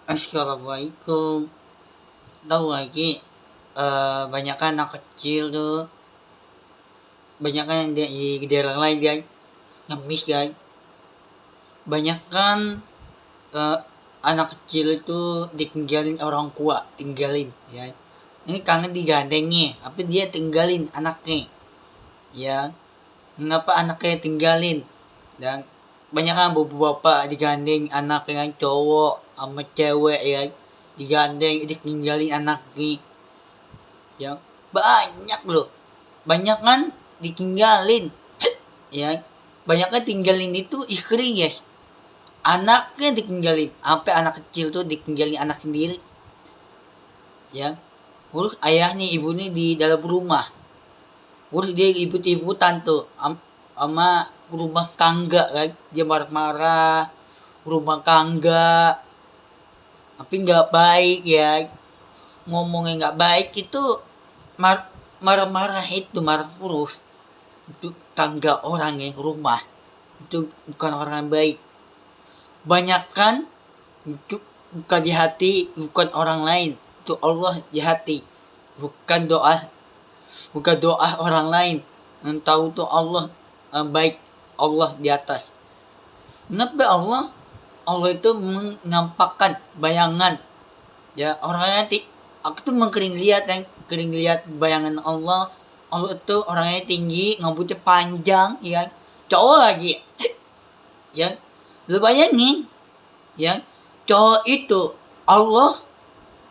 Assalamualaikum. Tahu lagi, banyak kan anak kecil tuh, banyak kan yang di daerah lain guys, ngemis guys. Banyak kan eh, anak kecil itu ditinggalin orang tua, tinggalin ya. Ini kangen digandengnya, tapi dia tinggalin anaknya, ya. Mengapa anaknya tinggalin? Dan banyak kan bapak-bapak digandeng anak yang cowok sama cewek ya, digandeng ditinggalin anaknya, ya. Banyak loh, banyak kan ditinggalin, ya. Banyak kan tinggalin itu istri ya, anaknya ditinggalin, sampai anak kecil tuh ditinggalin anak sendiri, ya. Terus ayahnya ibunya di dalam rumah, terus dia ibut-ibutan tuh sama rumah tangga kan, dia marah-marah rumah tangga, tapi nggak baik ya, ngomongnya nggak baik itu, marah-marah itu marah terus, itu tangga orang ya, rumah itu bukan orang yang baik. Banyak kan itu bukan di hati, bukan orang lain, itu Allah di hati, bukan doa, bukan doa orang lain. Yang tahu tuh Allah, baik, Allah di atas. Kenapa Allah itu mengampakkan bayangan, ya orangnya aku tuh mengkering lihat yang kering lihat bayangan Allah itu orangnya tinggi, rambutnya panjang ya, cowok lagi ya. Lu bayangin ya, cowok itu Allah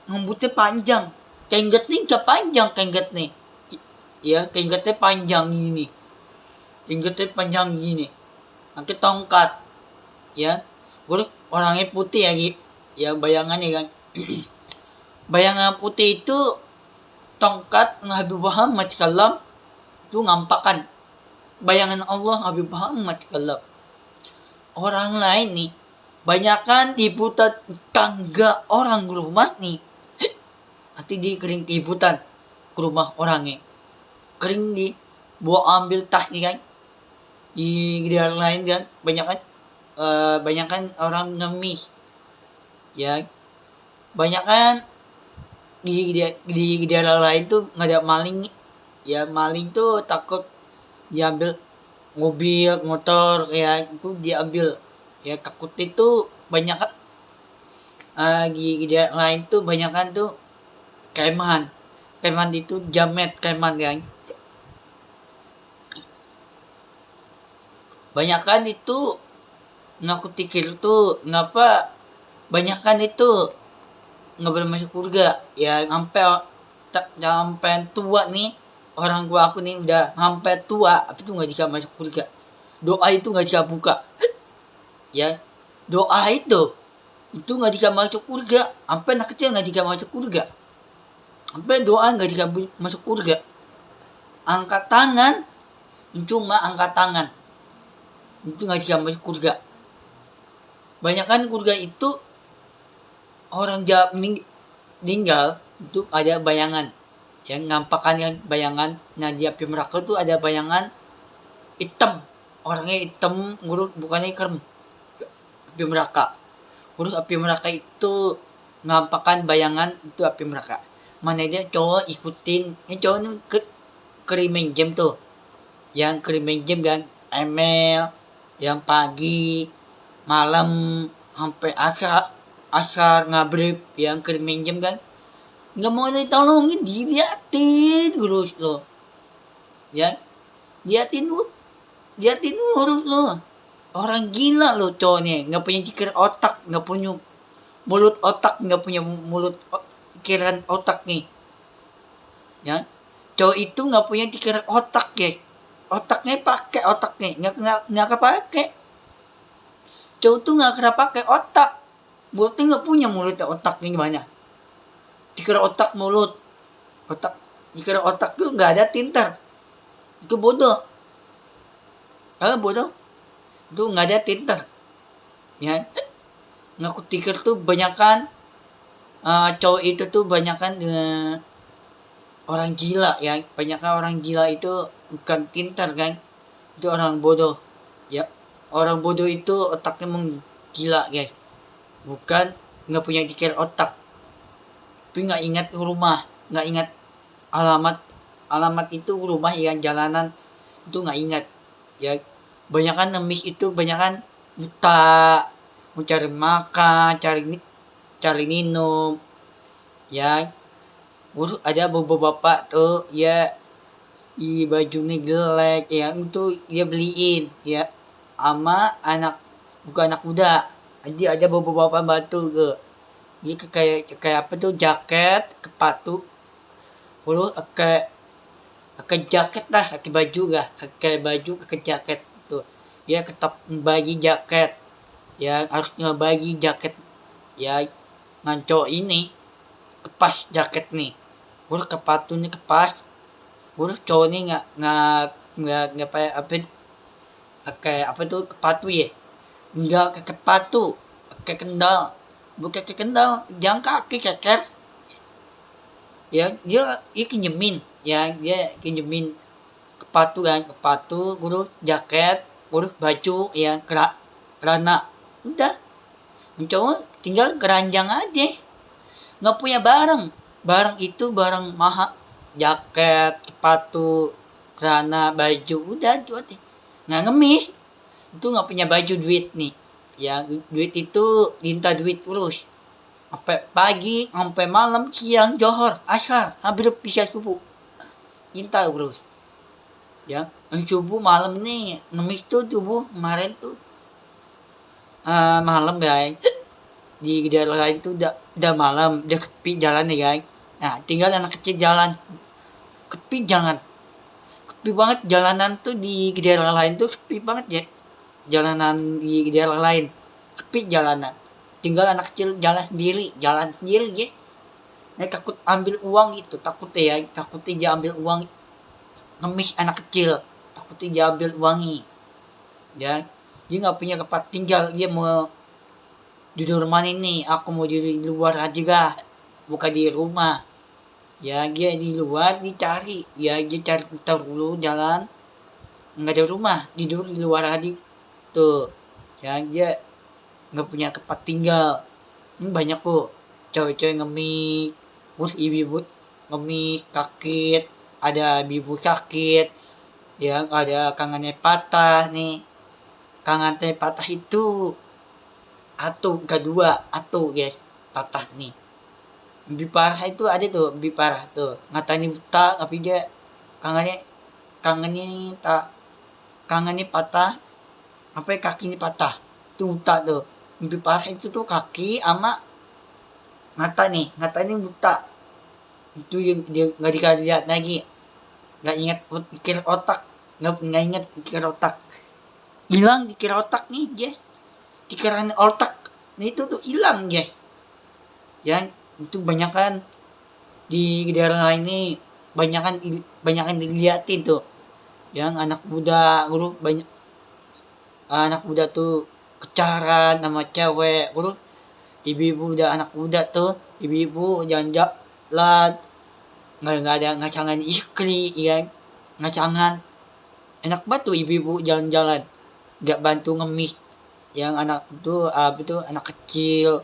rambutnya panjang, kenggetnya gak panjang, kenggetnya ya, kenggetnya panjang gini, kenggetnya panjang gini, pakai tongkat ya. Terus orangnya putih ya, ya bayangannya kan. Bayangan putih itu tongkat Habib Muhammad Kalam itu ngampakan bayangan Allah Habib Muhammad Kalam. Orang lain nih banyakan diputar tangga orang rumah nih, nanti di kering diputar ke rumah orangnya, kering di bawa ambil tas nih kan, di daerah lain kan banyak kan orang ngemis ya. Banyak kan di daerah lain tuh nggak ada maling ya, maling tuh takut diambil mobil motor ya, itu diambil ya, takut itu banyak kan. Di daerah lain tuh banyak kan tuh keman itu jamet keman kan. Banyak kan itu ngaku pikir tuh kenapa banyak kan itu nggak boleh masuk surga ya, sampai tua nih, orang tua aku nih udah sampai tua, tapi tuh nggak bisa masuk surga, doa itu nggak bisa buka ya, doa itu nggak bisa masuk surga, sampai anak kecil nggak bisa masuk surga, sampai doa nggak bisa masuk surga. Angkat tangan, cuma angkat tangan itu nggak bisa masuk surga. Banyak kan surga itu orang jahat meninggal itu ada bayangan yang ngampakan yang bayangan. Nah di api neraka tuh ada bayangan hitam, orangnya hitam ngurut, bukannya krem, api neraka. Terus api neraka itu ngampakan bayangan itu api neraka. Mana dia cowok ikutin, ini cowok ini kerimen jam tuh, yang kerimen jam kan, ML yang pagi malam sampai asar ngabrib, yang kerimen jam kan, nggak mau ditolongin, diliatin terus lo ya, liatin urus lo. Orang gila lo cowoknya, nggak punya pikiran otak, nggak punya mulut otak, nggak punya mulut pikiran otak nih ya. Cowok itu nggak punya pikiran otak ya, otaknya pakai otaknya nggak kepake. Cowok tuh nggak kena pakai otak, mulutnya nggak punya mulut, otaknya gimana? Dikira otak mulut, dikira otak tuh nggak ada tinter, itu bodoh. Kalau bodoh itu nggak ada tinter ya. Ngaku tikir tuh banyakan cowok itu tuh banyakan orang gila ya, banyakan orang gila itu bukan tinter kan, itu orang bodoh ya. Orang bodoh itu otaknya menggila guys, bukan nggak punya dikir otak, tapi nggak ingat rumah, nggak ingat alamat alamat itu rumah yang jalanan itu nggak ingat ya. Banyakan ngemis itu banyakan buta, mau cari makan, cari minum ya. Terus ada beberapa bapak tuh ya, di bajunya jelek ya, itu dia beliin ya ama anak, bukan anak muda. Jadi ada beberapa batu ke dia kayak kayak apa tuh, jaket sepatu, terus kayak pakai jaket lah, pakai baju gak, pakai baju pakai jaket tuh ya, ketap bagi jaket ya, harusnya bagi jaket ya, ngaco ini kepas jaket nih, terus kepatunya kepas, terus cowok ini nggak pakai apa tuh kepatu ya, nggak pakai kepatu, pakai kendal, bukan pakai kendal, jangan kaki keker ya, dia pinjemin ya, dia pinjemin kepatu kan, kepatu terus jaket terus baju ya, celana, udah cowok tinggal keranjang aja, nggak punya barang, barang itu barang mahal, jaket sepatu celana baju udah itu aja, nggak ngemis, itu nggak punya baju duit nih ya, duit itu minta duit terus sampai pagi sampai malam siang johor asar hampir bisa subuh minta terus ya. Subuh malam nih ngemis tuh subuh kemarin tuh malam guys, di daerah lain tuh udah malam, udah kepi jalan nih guys. Nah tinggal anak kecil jalan kepi, jangan kepi banget jalanan tuh di daerah lain tuh kepi banget ya, jalanan di daerah lain kepi jalanan, tinggal anak kecil jalan sendiri ya. Nah, takut ambil uang itu, takutnya ya, takutnya dia ambil uang, ngemis anak kecil, takutnya dia ambil uangnya ya. Dia nggak punya tempat tinggal, dia mau jujur mana ini, aku mau di luar aja gak, bukan di rumah ya, dia di luar dicari ya, dia cari putar dulu jalan, nggak ada rumah, tidur di luar aja tuh ya, dia nggak punya tempat tinggal. Banyak kok cewek-cewek ngemis, terus ibu-ibu ngemis sakit, ada ibu sakit ya, ada kangennya patah nih, kangennya patah itu atau kedua atau guys, patah nih lebih parah, itu ada tuh lebih parah tuh, ngatanya buta tapi dia kangennya, tak kangennya patah sampai kakinya patah, itu buta tuh. Lebih parah itu tuh kaki ama ngata nih buta, itu yang dia nggak dikasih lihat lagi, nggak ingat pikir otak, nggak ingat pikir otak, hilang pikir otak nih dia, pikiran otak nih itu tuh hilang dia. Yang itu banyak kan di daerah lain nih, banyakan dilihatin tuh, yang anak muda guru banyak, anak muda tuh kecaran sama cewek, guru ibu-ibu udah anak muda tuh, ibu-ibu jalan-jalan nggak ada ngacangan istri ya, ngacangan enak banget tuh ibu-ibu jalan-jalan nggak bantu ngemis, yang anak itu apa itu anak kecil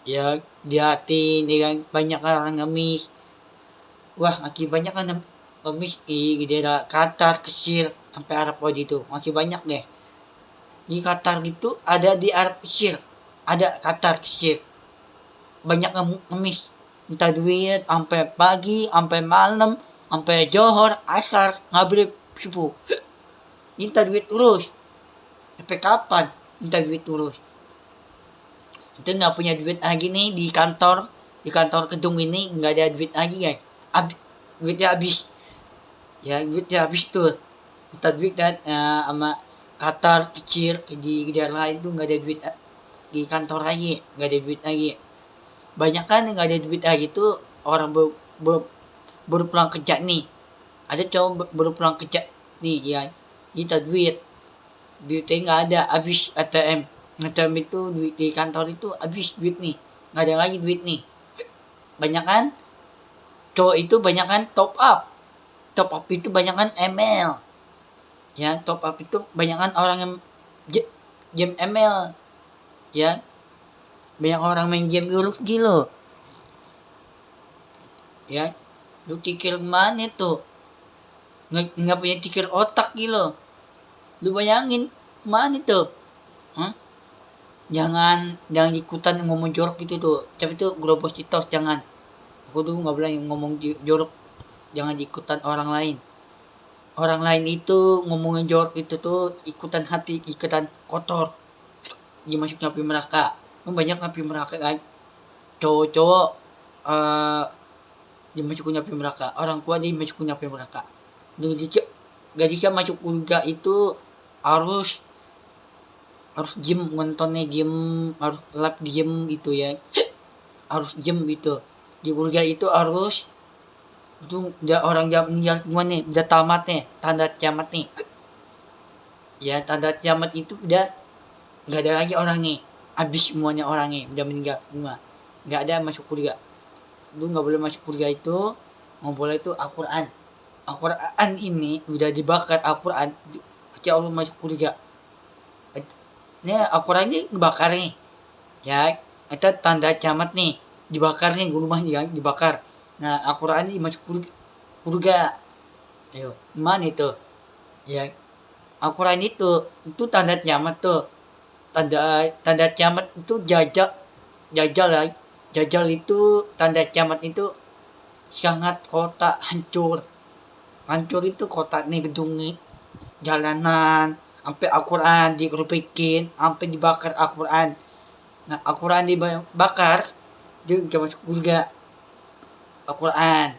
ya, diatin ya, banyak orang ngemis. Wah banyak kan ngemis di daerah Qatar kecil sampai Arab Saudi itu masih banyak deh. Di Qatar gitu ada, di Arab kecil ada, Qatar kecil banyak ngemis, minta duit sampai pagi sampai malam sampai johor asar ngabrib subuh, minta duit terus sampai kapan minta duit terus. Itu nggak punya duit lagi nih, di kantor gedung ini nggak ada duit lagi guys, duitnya habis ya, duitnya habis tuh, minta duit dan sama Qatar kecil di daerah lain tuh nggak ada duit, di kantor lagi nggak ada duit lagi. Banyak kan nggak ada duit lagi tuh orang baru pulang kerja nih, ada cowok baru pulang kerja nih ya, minta duitnya nggak ada, habis ATM itu, duit di kantor itu habis duit nih, nggak ada lagi duit nih. Banyak kan cowok itu banyak kan top up itu banyak kan ML ya, top up itu banyak kan orang yang game ML ya, Banyak orang main game rugi lo. Ya, lu pikir mana tuh? Nggak punya pikir otak gitu. Lu bayangin mana tuh? Hah? Jangan ikutan ngomong jorok gitu tuh. Tapi tuh globos citos jangan. Aku tuh nggak boleh ngomong jorok. Jangan ikutan orang lain. Orang lain itu ngomongin jorok itu tuh ikutan hati, ikutan kotor. Dia masuk api neraka. Banyak api neraka kan. Cowok-cowok dia masuk api neraka. Orang tua dia masuk api neraka. Gak bisa masuk surga itu harus gym, nontonnya gym, harus lab gym gitu ya. Harus gym gitu. Di surga itu harus itu udah orang meninggal semua nih, udah tamat nih, tanda kiamat nih. Ya, tanda kiamat itu udah nggak ada lagi orang nih, habis semuanya orangnya, udah meninggal semua, nggak ada masuk surga. Lu nggak boleh masuk surga itu, nggak boleh itu Al-Quran. Al-Quran ini udah dibakar Al-Quran, pasti Allah masuk surga. Ini Al-Quran ini dibakar nih, ya, itu tanda kiamat nih, dibakar nih rumahnya dibakar. Nah, Al-Quran ini masuk surga. Ayo, mana itu? Ya, Al-Quran itu tanda kiamat tuh. Tanda kiamat itu jajal lah. Jajal itu tanda kiamat itu sangat kota hancur. Hancur itu kota nih, gedung nih, jalanan, sampai Al-Quran dikerupikin, sampai dibakar Al-Quran. Nah, Al-Quran dibakar, dia gak masuk surga. Al-Quran.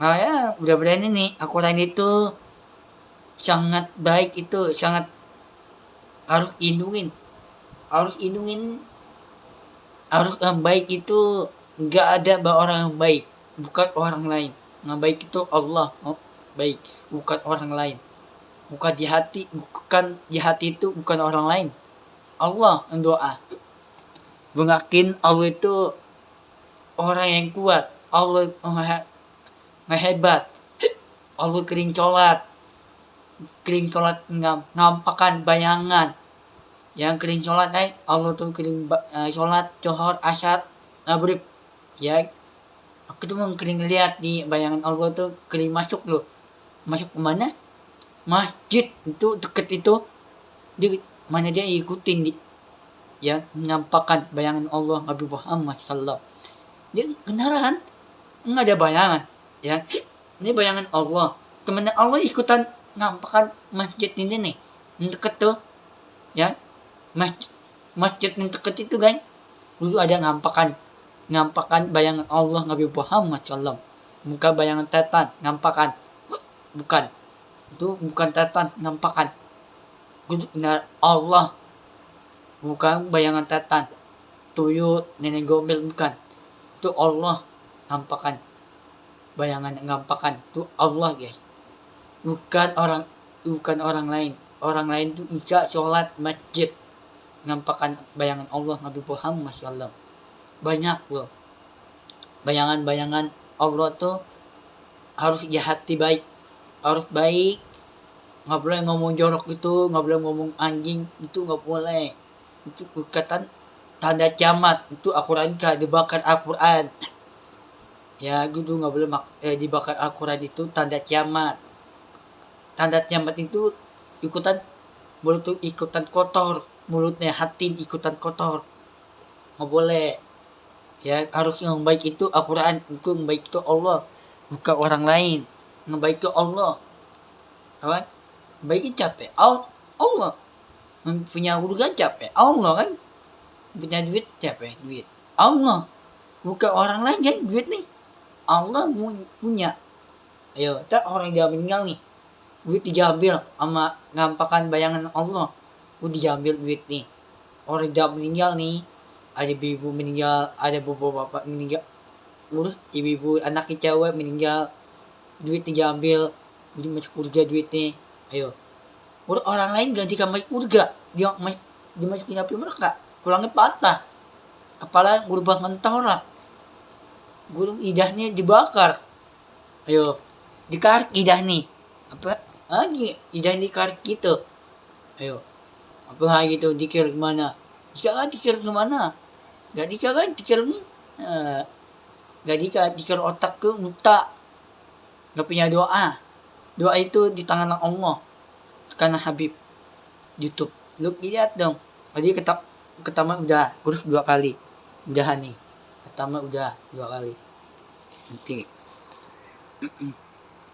Nah ya, udah berani nih. Al-Quran itu sangat baik, itu sangat harus indungin. Harus indungin. Harus yang baik itu nggak ada orang yang baik, bukan orang lain. Yang baik itu Allah, baik, bukan orang lain. Bukan di hati itu bukan orang lain. Allah yang doa. Mengakin Allah itu orang yang kuat. Allah hebat. Allah kering colat ngampakan bayangan. Yang kering colat Allah tuh kering colat johor asyar maghrib ya. Aku tuh kering lihat di bayangan Allah tuh kering masuk kemana? Masjid itu deket itu, di mana dia ikutin ya, menyampaikan bayangan Allah Nabi Muhammad sallallahu. Dia kenalan nggak ada bayangan ya, ini bayangan Allah, kemana Allah ikutan nampakkan masjid ini nih deket tuh ya. Masjid yang deket itu kan dulu ada ngampakan bayangan Allah Nabi Muhammad sallallahu. Bukan bayangan setan ngampakan, bukan, itu bukan setan ngampakan, benar Allah, bukan bayangan setan tuyul nenek gombel, bukan, itu Allah ngampakan bayangan, ngampakan itu Allah guys, bukan orang lain. Orang lain itu bisa sholat masjid ngampakan bayangan Allah Nabi Muhammad sallallahu. Banyak loh bayangan Allah tuh, harus ya hati baik, harus baik, nggak boleh ngomong jorok itu, nggak boleh ngomong anjing itu, nggak boleh. Itu kata tanda kiamat, itu Al-Quran dibakar Al-Quran ya gitu, nggak boleh dibakar Al-Quran itu tanda kiamat. Tanda kiamat itu mulut tuh ikutan kotor, mulutnya hati ikutan kotor, nggak boleh ya. Harus yang baik itu Al-Quran, itu yang baik itu Allah, bukan orang lain. Yang baik itu Allah kawan, baik capek Allah, punya hurga capek Allah kan, punya duit capek duit Allah, bukan orang lain kan. Duit nih Allah punya. Ayo, tak orang dia meninggal nih, duit diambil sama ngampakan bayangan Allah, diambil duit nih. Orang dia meninggal nih, ada ibu meninggal, ada bapak meninggal, ibu anaknya cewek meninggal, duit diambil, masuk surga duitnya. Ayo, orang lain ganti kamar surga, dia masukin api mereka, pulangnya patah, kepala berubah mentorak, gulung idahnya dibakar. Ayo, dikarik idah nih, apa lagi idah dikarik gitu. Ayo, apa lagi tuh, dikir kemana? Jangan dikir kemana, Gak dikira nih. Gak dikira otak ke muta. Gak punya doa. Doa itu di tangan Allah. Karena Habib YouTube. Lu lihat dong. Tadi ketama udah kurus 2 kali. Udahan nih. Pertama udah 2 kali. Nanti.